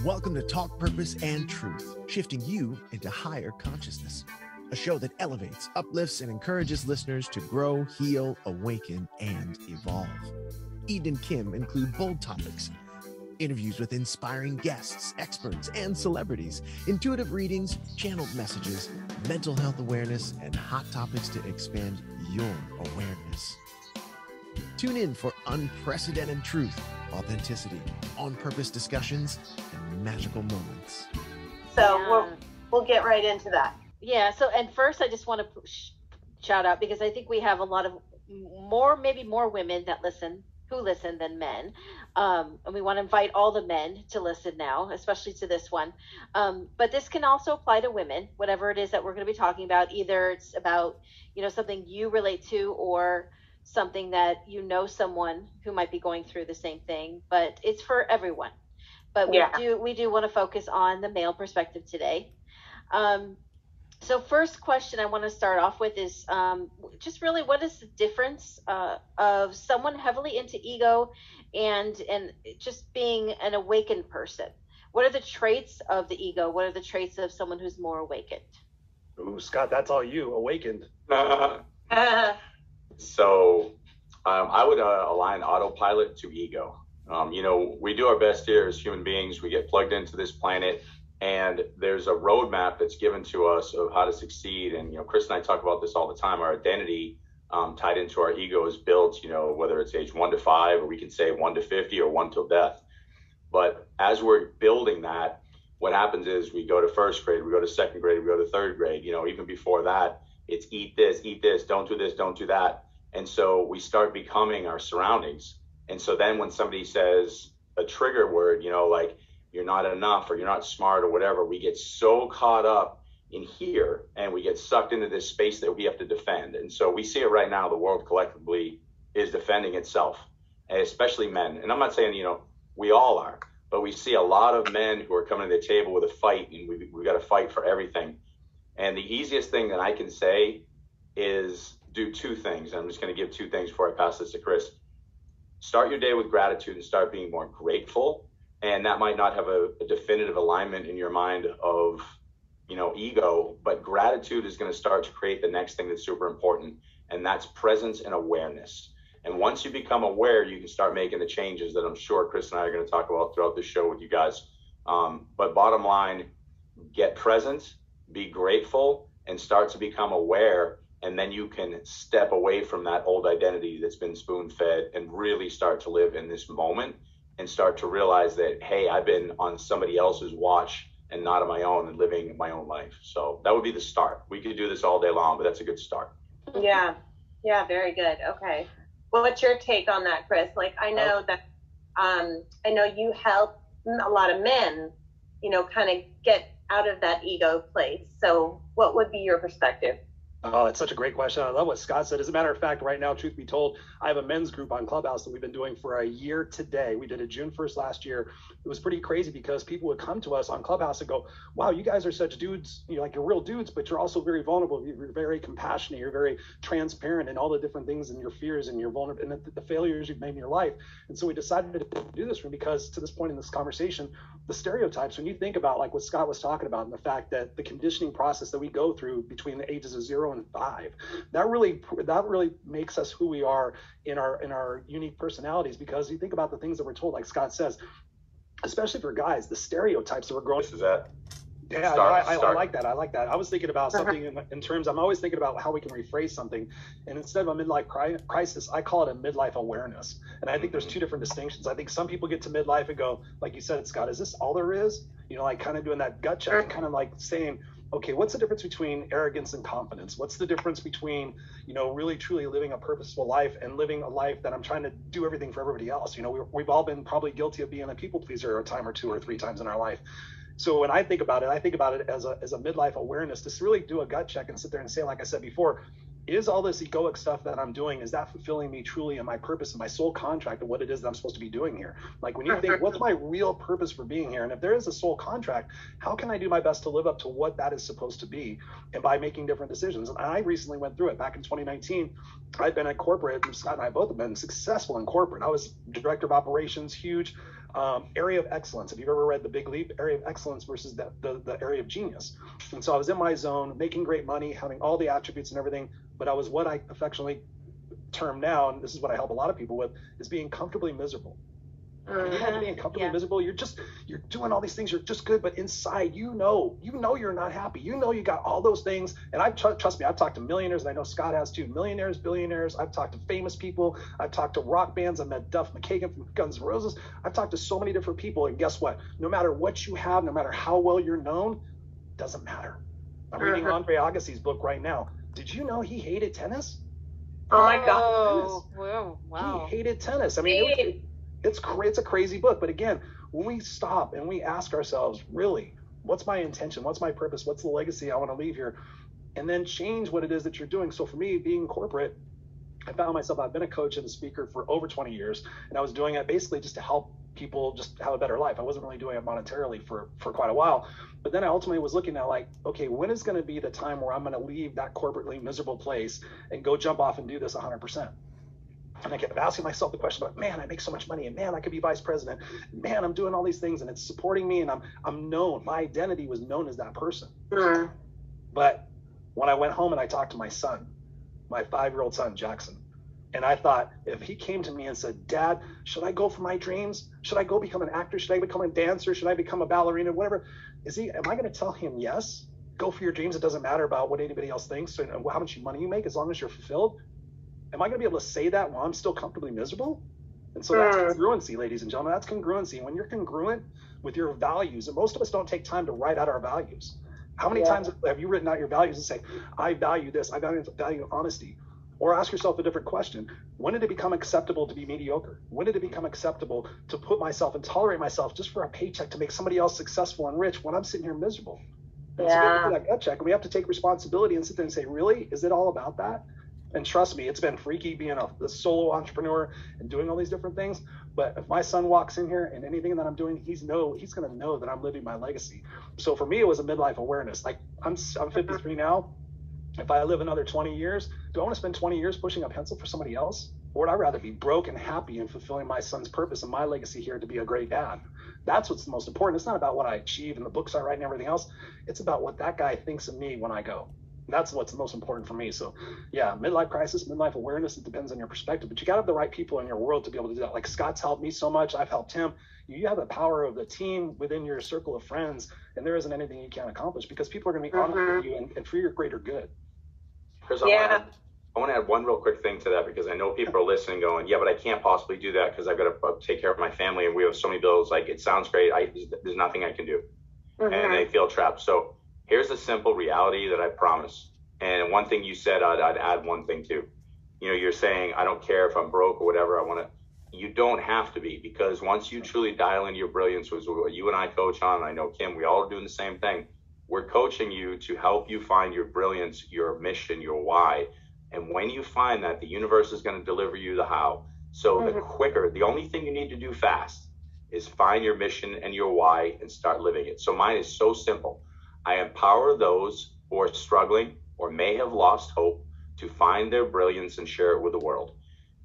Welcome to Talk Purpose and Truth, shifting you into higher consciousness. A show that elevates, uplifts, and encourages listeners to grow, heal, awaken, and evolve. Eden and Kim include bold topics, interviews with inspiring guests, experts, and celebrities, intuitive readings, channeled messages, mental health awareness, and hot topics to expand your awareness. Tune in for unprecedented truth, authenticity, on-purpose discussions, and magical moments. So we'll get right into that. Yeah. So, and first, I just want to shout out, because I think we have a lot of maybe more women that who listen than men. And we want to invite all the men to listen now, especially to this one. But this can also apply to women, whatever it is that we're going to be talking about. Either it's about, something you relate to, or something that someone who might be going through the same thing, but it's for everyone. But we do want to focus on the male perspective today. So first question I want to start off with is just really, what is the difference of someone heavily into ego and just being an awakened person? What are the traits of the ego? What are the traits of someone who's more awakened? Ooh, Scott, that's all you, awakened. So I would align autopilot to ego. We do our best here as human beings. We get plugged into this planet, and there's a roadmap that's given to us of how to succeed. And, Chris and I talk about this all the time. Our identity tied into our ego is built, whether it's age 1 to 5, or we can say 1 to 50, or 1 till death. But as we're building that, what happens is we go to first grade, we go to second grade, we go to third grade. Even before that, it's eat this, don't do this, don't do that. And so we start becoming our surroundings. And so then when somebody says a trigger word, like you're not enough, or you're not smart, or whatever, we get so caught up in here, and we get sucked into this space that we have to defend. And so we see it right now. The world collectively is defending itself, and especially men. And I'm not saying, we all are, but we see a lot of men who are coming to the table with a fight, and we've got to fight for everything. And the easiest thing that I can say is do 2 things. I'm just going to give 2 things before I pass this to Chris. Start your day with gratitude and start being more grateful. And that might not have a definitive alignment in your mind of, ego, but gratitude is going to start to create the next thing that's super important. And that's presence and awareness. And once you become aware, you can start making the changes that I'm sure Chris and I are going to talk about throughout the show with you guys. But bottom line, get present, be grateful, and start to become aware. And then you can step away from that old identity that's been spoon-fed and really start to live in this moment and start to realize that, hey, I've been on somebody else's watch and not on my own, and living my own life. So that would be the start. We could do this all day long, but that's a good start. Yeah, very good. Okay. Well, what's your take on that, Chris? Like, I know that, I know you help a lot of men, kind of get out of that ego place. So what would be your perspective? Oh, that's such a great question. I love what Scott said. As a matter of fact, right now, truth be told, I have a men's group on Clubhouse that we've been doing for a year today. We did it June 1st last year. It was pretty crazy because people would come to us on Clubhouse and go, wow, you guys are such dudes, you're real dudes, but you're also very vulnerable. You're very compassionate. You're very transparent in all the different things and your fears and your vulnerability and the failures you've made in your life. And so we decided to do this room because to this point in this conversation, the stereotypes, when you think about like what Scott was talking about and the fact that the conditioning process that we go through between the ages of 0 and 5, that really makes us who we are in our unique personalities. Because you think about the things that we're told, like Scott says, especially for guys, the stereotypes that we're growing. This is that. Yeah, I like that. I was thinking about something in terms, I'm always thinking about how we can rephrase something. And instead of a midlife crisis, I call it a midlife awareness. And I think there's 2 different distinctions. I think some people get to midlife and go, like you said, Scott, is this all there is? Like kind of doing that gut check and kind of like saying, okay, what's the difference between arrogance and confidence? What's the difference between, really truly living a purposeful life and living a life that I'm trying to do everything for everybody else? We've all been probably guilty of being a people pleaser a time or 2 or 3 times in our life. So when I think about it as a midlife awareness to really do a gut check and sit there and say, like I said before, is all this egoic stuff that I'm doing, is that fulfilling me truly in my purpose and my soul contract of what it is that I'm supposed to be doing here? Like when you think, what's my real purpose for being here? And if there is a soul contract, how can I do my best to live up to what that is supposed to be? And by making different decisions. And I recently went through it back in 2019. I've been at corporate, and Scott and I both have been successful in corporate. I was director of operations, huge area of excellence. If you've ever read The Big Leap, area of excellence versus the area of genius. And so I was in my zone, making great money, having all the attributes and everything, but I was what I affectionately term now, and this is what I help a lot of people with, is being comfortably miserable. When you have being comfortably miserable, you're doing all these things, you're just good, but inside you know you're not happy. You know you got all those things, and trust me, I've talked to millionaires, and I know Scott has too, millionaires, billionaires. I've talked to famous people. I've talked to rock bands. I've met Duff McKagan from Guns N' Roses. I've talked to so many different people, and guess what? No matter what you have, no matter how well you're known, doesn't matter. I'm reading Andre Agassi's book right now. Did you know he hated tennis? Oh my God! Wow. He hated tennis. I mean, it's a crazy book. But again, when we stop and we ask ourselves, really, what's my intention? What's my purpose? What's the legacy I want to leave here? And then change what it is that you're doing. So for me, being corporate, I found myself, I've been a coach and a speaker for over 20 years, and I was doing it basically just to help people just have a better life. I wasn't really doing it monetarily for quite a while. But then I ultimately was looking at like, okay, when is going to be the time where I'm going to leave that corporately miserable place and go jump off and do this 100%? And I kept asking myself the question about, man, I make so much money, and man, I could be vice president. Man, I'm doing all these things, and it's supporting me, and I'm known. My identity was known as that person. Mm-hmm. But when I went home and I talked to my son, my 5-year-old son, Jackson, and I thought, if he came to me and said, Dad, should I go for my dreams? Should I go become an actor? Should I become a dancer? Should I become a ballerina? Whatever. Am I going to tell him, yes, go for your dreams. It doesn't matter about what anybody else thinks and how much money you make, as long as you're fulfilled. Am I going to be able to say that while I'm still comfortably miserable? And so that's congruency, ladies and gentlemen. That's congruency. When you're congruent with your values, and most of us don't take time to write out our values. How many times have you written out your values and say, I value this, I value honesty? Or ask yourself a different question. When did it become acceptable to be mediocre? When did it become acceptable to put myself and tolerate myself just for a paycheck to make somebody else successful and rich when I'm sitting here miserable? And so we have to do that gut check, and we have to take responsibility and sit there and say, really, is it all about that? And trust me, it's been freaky being a solo entrepreneur and doing all these different things. But if my son walks in here and anything that I'm doing, he's going to know that I'm living my legacy. So for me, it was a midlife awareness. Like I'm 53 now. If I live another 20 years, do I want to spend 20 years pushing a pencil for somebody else? Or would I rather be broke and happy and fulfilling my son's purpose and my legacy here to be a great dad? That's what's the most important. It's not about what I achieve and the books I write and everything else. It's about what that guy thinks of me when I go. That's what's the most important for me. So yeah, midlife crisis, midlife awareness, it depends on your perspective, but you got to have the right people in your world to be able to do that. Like Scott's helped me so much. I've helped him. You have the power of the team within your circle of friends, and there isn't anything you can't accomplish because people are going to be honest with you and for your greater good. Chris, I want to add one real quick thing to that, because I know people are listening going, yeah, but I can't possibly do that because I've got to take care of my family and we have so many bills. Like, it sounds great. There's nothing I can do. And they feel trapped. So here's the simple reality that I promise. And one thing you said, I'd add one thing too. You know, you're saying, I don't care if I'm broke or whatever. You don't have to be, because once you truly dial into your brilliance, which is what you and I coach on, I know Kim, we all are doing the same thing. We're coaching you to help you find your brilliance, your mission, your why. And when you find that, the universe is going to deliver you the how. So the only thing you need to do fast is find your mission and your why and start living it. So mine is so simple. I empower those who are struggling or may have lost hope to find their brilliance and share it with the world.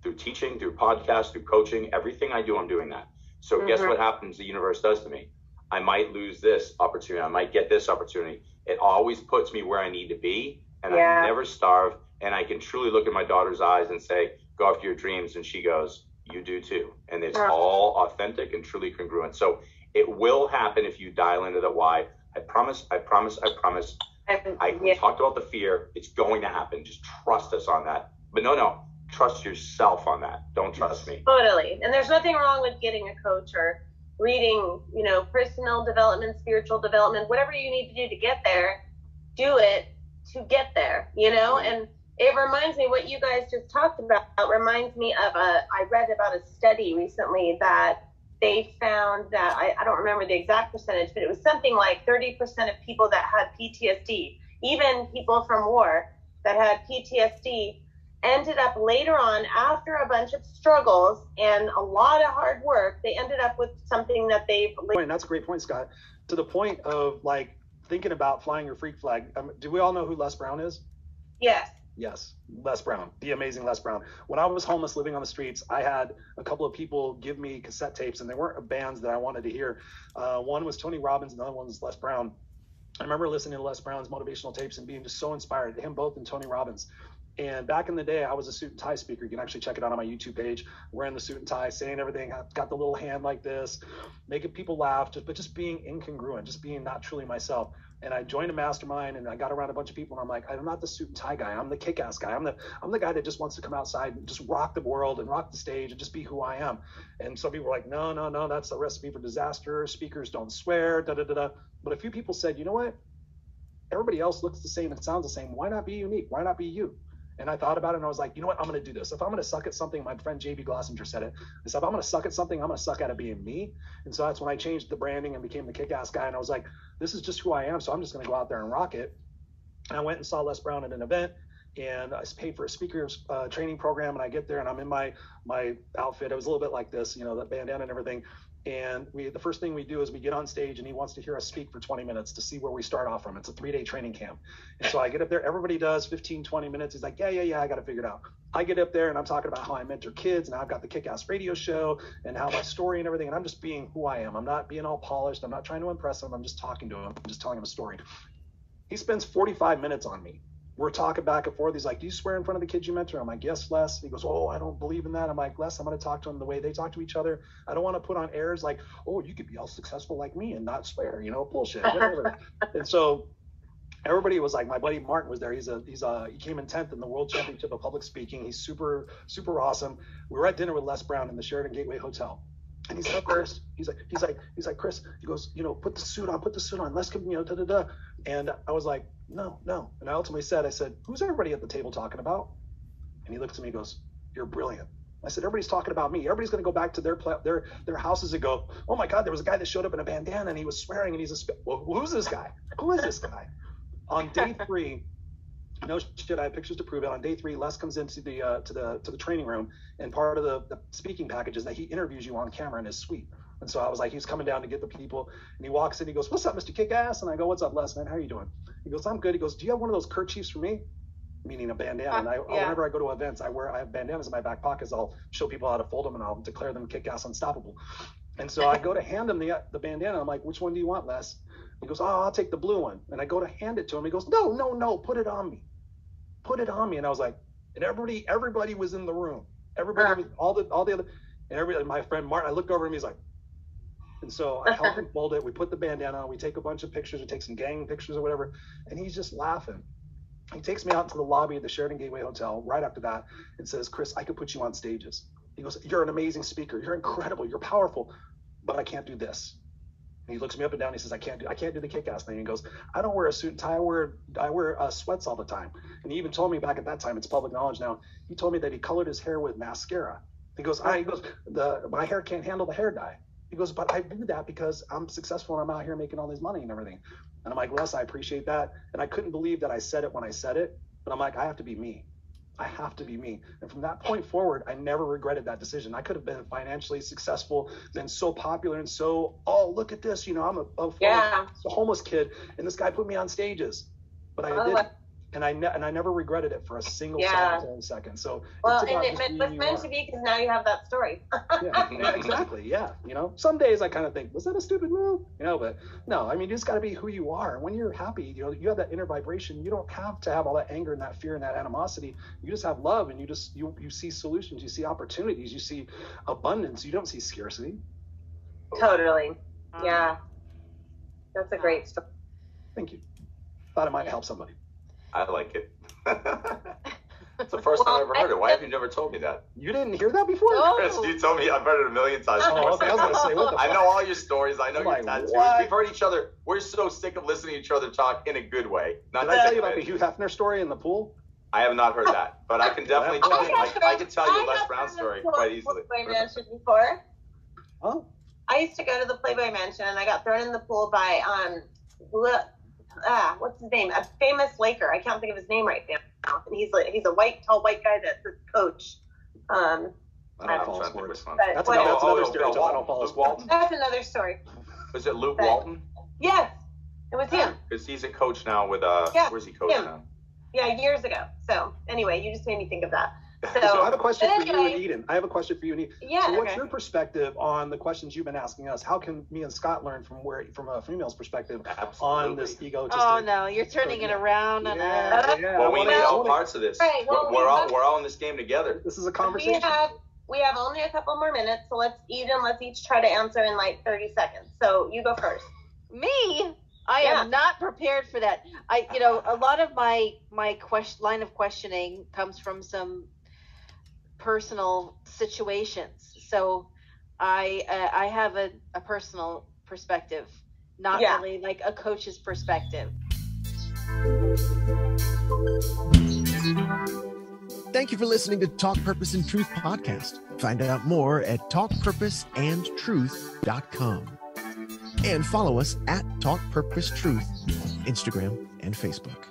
Through teaching, through podcasts, through coaching, everything I do, I'm doing that. So guess what happens the universe does to me? I might lose this opportunity. I might get this opportunity. It always puts me where I need to be, and I never starve. And I can truly look in my daughter's eyes and say, go after your dreams. And she goes, you do too. And it's all authentic and truly congruent. So it will happen if you dial into the why. I promise, I promise, I promise. We talked about the fear. It's going to happen. Just trust us on that. But no, trust yourself on that. Don't trust me. Totally. And there's nothing wrong with getting a coach or reading, personal development, spiritual development, whatever you need to do to get there, do it to get there, and it reminds me, what you guys just talked about reminds me of I read about a study recently that they found that, I don't remember the exact percentage, but it was something like 30% of people that had PTSD, even people from war, that had PTSD ended up later on, after a bunch of struggles and a lot of hard work, they ended up with something that they've... And that's a great point, Scott. To the point of like thinking about flying your freak flag. Do we all know who Les Brown is? Yes. Yes, Les Brown, the amazing Les Brown. When I was homeless living on the streets, I had a couple of people give me cassette tapes, and they weren't bands that I wanted to hear. One was Tony Robbins, and the other one was Les Brown. I remember listening to Les Brown's motivational tapes and being just so inspired, him both and Tony Robbins. And back in the day, I was a suit and tie speaker. You can actually check it out on my YouTube page, wearing the suit and tie, saying everything. I've got the little hand like this, making people laugh, but just being incongruent, just being not truly myself. And I joined a mastermind, and I got around a bunch of people, and I'm like, I'm not the suit and tie guy. I'm the kick-ass guy. I'm the guy that just wants to come outside and just rock the world and rock the stage and just be who I am. And some people were like, no, that's a recipe for disaster. Speakers don't swear, da-da-da-da. But a few people said, you know what? Everybody else looks the same and sounds the same. Why not be unique? Why not be you? And I thought about it, and I was like, you know what? I'm going to do this. If I'm going to suck at something, my friend JB Glossinger said it. He said, if I'm going to suck at something, I'm going to suck at it being me. And so that's when I changed the branding and became the kick-ass guy. And I was like, this is just who I am. So I'm just going to go out there and rock it. And I went and saw Les Brown at an event, and I paid for a speaker's training program. And I get there, and I'm in my outfit. It was a little bit like this, you know, the bandana and everything. And the first thing we do is we get on stage, and he wants to hear us speak for 20 minutes to see where we start off from. It's a 3-day training camp. And so I get up there, everybody does 15, 20 minutes. He's like, yeah, I got to figure it out. I get up there, and I'm talking about how I mentor kids, and I've got the Kick-Ass radio show, and how my story and everything. And I'm just being who I am. I'm not being all polished. I'm not trying to impress him. I'm just talking to him. I'm just telling him a story. He spends 45 minutes on me. We're talking back and forth. He's like, do you swear in front of the kids you mentor? I'm like, yes, Les. He goes, oh, I don't believe in that. I'm like, Les, I'm going to talk to them the way they talk to each other. I don't want to put on airs like, oh, you could be all successful like me and not swear, you know, bullshit, whatever. And so everybody was like, my buddy Martin was there. He came in 10th in the World Championship of Public Speaking. He's super, super awesome. We were at dinner with Les Brown in the Sheraton Gateway Hotel. And he's like, Chris, he's like, Chris, he goes, you know, put the suit on, let's give, you know, da-da-da. And I was like, no. And I ultimately said, who's everybody at the table talking about? And he looked at me and goes, you're brilliant. I said, everybody's talking about me. Everybody's going to go back to their houses and go, oh my God, there was a guy that showed up in a bandana and he was swearing and he's well, who's this guy? Who is this guy? On day 3, no shit, I have pictures to prove it. On day 3, Les comes into the to the training room, and part of the speaking package is that he interviews you on camera in his suite. And so I was like, he's coming down to get the people, and he walks in, he goes, what's up, Mr. Kick-Ass? And I go, what's up, Les, man? How are you doing? He goes, I'm good. He goes, do you have one of those kerchiefs for me? Meaning a bandana. And whenever I go to events, I have bandanas in my back pockets. I'll show people how to fold them, and I'll declare them Kick-Ass unstoppable. And so I go to hand him the bandana. I'm like, which one do you want, Les? He goes, oh, I'll take the blue one. And I go to hand it to him. He goes, no, put it on me. Put it on me. And I was like, and everybody was in the room. Everybody was, all the other, and everybody, my friend Martin, I looked over him, he's like, and so I helped him fold it. We put the bandana on, we take a bunch of pictures, we take some gang pictures or whatever, and he's just laughing. He takes me out to the lobby of the Sheraton Gateway Hotel right after that and says, Chris, I could put you on stages. He goes, you're an amazing speaker. You're incredible. You're powerful, but I can't do this. And he looks me up and down. He says, I can't do the kick-ass thing. He goes, I don't wear a suit and tie. I wear sweats all the time. And he even told me back at that time, it's public knowledge now, he told me that he colored his hair with mascara. He goes, my hair can't handle the hair dye. He goes, but I do that because I'm successful and I'm out here making all this money and everything. And I'm like, Les, I appreciate that. And I couldn't believe that I said it when I said it, but I'm like, I have to be me. I have to be me. And from that point forward, I never regretted that decision. I could have been financially successful, been so popular and so, oh, look at this, you know, I'm a homeless kid, and this guy put me on stages. But I didn't. And I never regretted it for a single second. So well, and it was meant to be because now you have that story. yeah, exactly. Yeah, you know, some days I kind of think, was that a stupid move? You know, but no, I mean, you just got to be who you are. When you're happy, you know, you have that inner vibration. You don't have to have all that anger and that fear and that animosity. You just have love, and you see solutions, you see opportunities, you see abundance. You don't see scarcity. Totally. Yeah, that's a great story. Thank you. Thought it might help somebody. I like it. It's the first time I've ever heard it. Why have you never told me that? You didn't hear that before? No. Chris, you told me. I've heard it a million times. Oh, okay. I was going to say, what the fuck? I know all your stories. I know your tattoos. What? We've heard each other. We're so sick of listening to each other talk in a good way. Did I tell you about the Hugh Hefner story in the pool? I have not heard that, but I can definitely tell you. I can tell you Les Brown story quite easily. Playboy Mansion before. Oh. I used to go to the Playboy Mansion, and I got thrown in the pool by what's his name? A famous Laker. I can't think of his name right now. He's a tall white guy that's a coach. I don't follow sports. That's Walt- another stereotype. I don't follow sports. That's another story. Was it Luke Walton? Yes, it was him. Because he's a coach now with where's he coach now? Yeah, years ago. So anyway, you just made me think of that. So I have a question for you and Eden. Yeah. So what's your perspective on the questions you've been asking us? How can me and Scott learn from a female's perspective on this egotistic? Oh no, you're turning it around. Well, we need all parts of this. Right, well, we're all in this game together. This is a conversation. We have only a couple more minutes, so let's each try to answer in like 30 seconds. So you go first. Me? I am not prepared for that. A lot of my line of questioning comes from some personal situations. So I have a personal perspective, not really like a coach's perspective. Thank you for listening to Talk Purpose and Truth podcast. Find out more at talkpurposeandtruth.com. And follow us at Talk Purpose Truth on Instagram and Facebook.